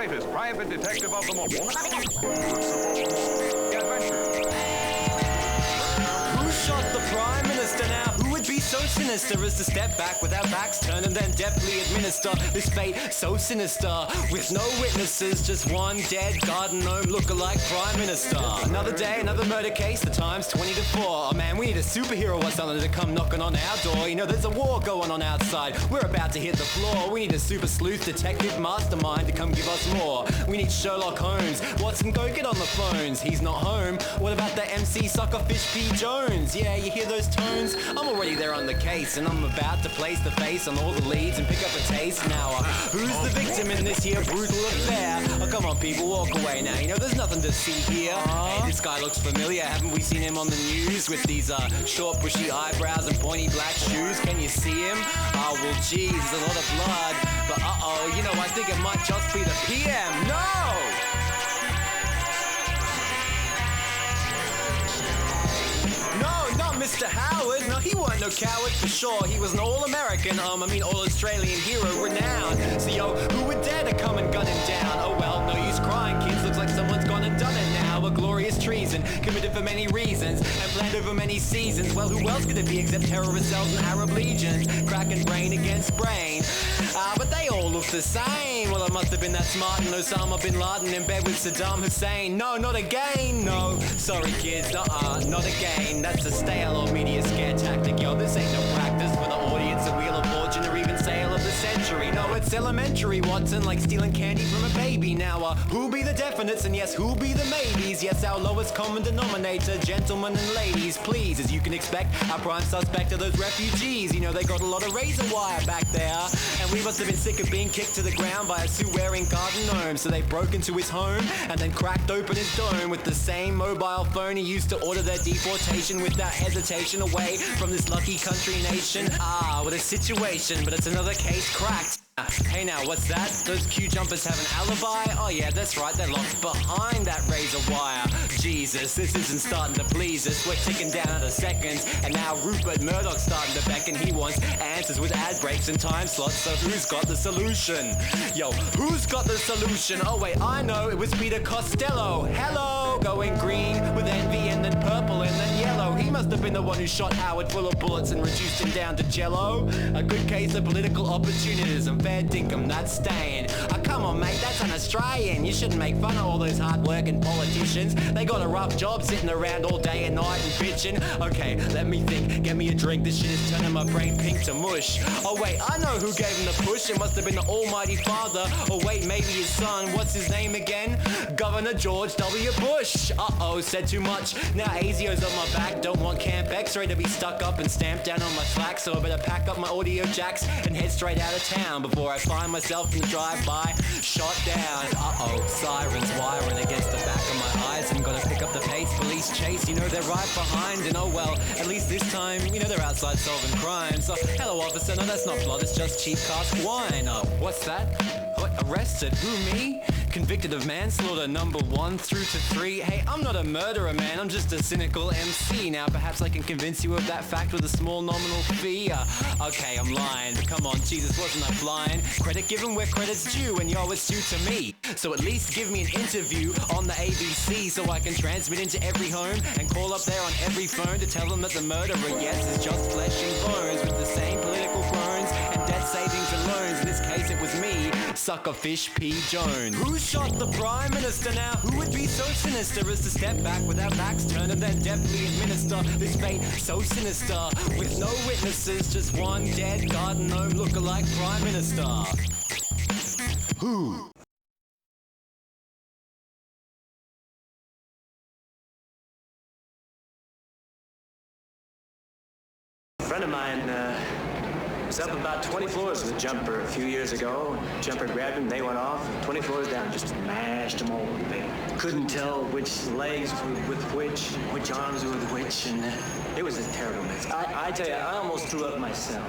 greatest private detective of them all. Adventure. Who shot the Prime Minister now? Who would be so sinister as to step back with our backs turned and then deftly administer this fate so sinister? With no witnesses, just one dead garden gnome lookalike Prime Minister. Another day, another murder case, the time's 20 to 4. Oh man, we need a superhero or something to come knocking on our door. You know, there's a war going on outside. We're about to hit the floor. We need a super sleuth detective mastermind to come give us more. We need Sherlock Holmes. Watson, go get on the phones. He's not home. What about the MC Suckerfish P. Jones? Yeah, you hear those tones? I'm already there on the case, and I'm about to place the face on all the leads and pick up a taste. Now, who's the victim in this here brutal affair? Oh, come on, people, walk away now. You know, there's nothing to see here. Hey, this guy looks familiar. Haven't we seen him on the news with these short, bushy eyebrows and pointy black shoes? Can you see him? Oh, well, geez, there's a lot of blood. But uh-oh, you know, I think it might just be the PM. No! No, not Mr. Howard. No, he wasn't no coward for sure. He was an all-American, all-Australian hero renowned. So, yo, who would dare to come and gun him down? Oh, well, no use crying, kids. Looks like someone's gone and done it now. A glorious treason, committed for many reasons, and planned over many seasons. Well, who else could it be except terrorist cells and Arab legions? Cracking brain against brain. But they all look the same. Well, it must have been that smart and Osama bin Laden in bed with Saddam Hussein. No, not again, no. Sorry, kids, not again. That's a stale old media scare tactic, yo. This ain't no practice for the audience, a Wheel of Fortune, or even sale of the century. No, it's elementary, Watson, like stealing candy from a baby. Now, who'll be the definites, and yes, who'll be the maybes? Yes, our lowest common denominator, gentlemen and ladies, please. As you can expect, our prime suspect are those refugees. You know, they got a lot of razor wire back there, and we must have been sick of being kicked to the ground by a suit-wearing garden gnome. So they broke into his home and then cracked open his dome with the same mobile phone he used to order their deportation without hesitation away from this lucky country nation. What a situation, but it's another case cracked. Hey now, what's that? Those Q jumpers have an alibi? Oh yeah, that's right, they're locked behind that razor wire. Jesus, this isn't starting to please us. We're ticking down out of seconds, and now Rupert Murdoch's starting to beckon. He wants answers with ad breaks and time slots, so who's got the solution? Yo, who's got the solution? Oh wait, I know, it was Peter Costello. Hello, going green with envy and then purple and then yellow. He must have been the one who shot Howard full of bullets and reduced him down to jello. A good case of political opportunism. Fair dinkum, that's staying. Come on, mate, that's an Australian. You shouldn't make fun of all those hard-working politicians. They got a rough job sitting around all day and night and bitching. Okay, let me think. Get me a drink. This shit is turning my brain pink to mush. Oh, wait, I know who gave him the push. It must have been the almighty father. Or wait, maybe his son. What's his name again? Governor George W. Bush. Uh-oh, said too much. Now ASIO's on my back. Don't want Camp X-ray to be stuck up and stamped down on my slack. So I better pack up my audio jacks and head straight out of town before I find myself in the drive-by, shot down. Uh-oh, sirens wiring against the back of my eyes, and gotta pick up the pace. Police chase, you know they're right behind, and oh well, at least this time, you know they're outside solving crimes. So, hello officer, no that's not blood, it's just cheap cask wine. What's that? What, arrested? Who, me? Convicted of manslaughter number 1 through to 3. Hey, I'm not a murderer, man. I'm just a cynical MC. Now, perhaps I can convince you of that fact with a small nominal fee. Okay, I'm lying. But come on, Jesus, wasn't I blind? Credit given where credit's due, and yo, it's due to me. So at least give me an interview on the ABC so I can transmit into every home and call up there on every phone to tell them that the murderer, yes, is just flesh and bones with the same political groans and debt savings and loans. In this case, it was me, Suckerfish P. Jones. Who shot the Prime Minister now? Who would be so sinister as to step back with our backs turned and then deftly administer this fate so sinister? With no witnesses, just one dead garden gnome lookalike Prime Minister. Who? A friend of mine was up about 20 floors with a jumper a few years ago. Jumper grabbed him, they went off, 20 floors down, just mashed him over. They couldn't tell which legs were with which arms were with which, and it was a terrible mess. I tell you, I almost threw up myself.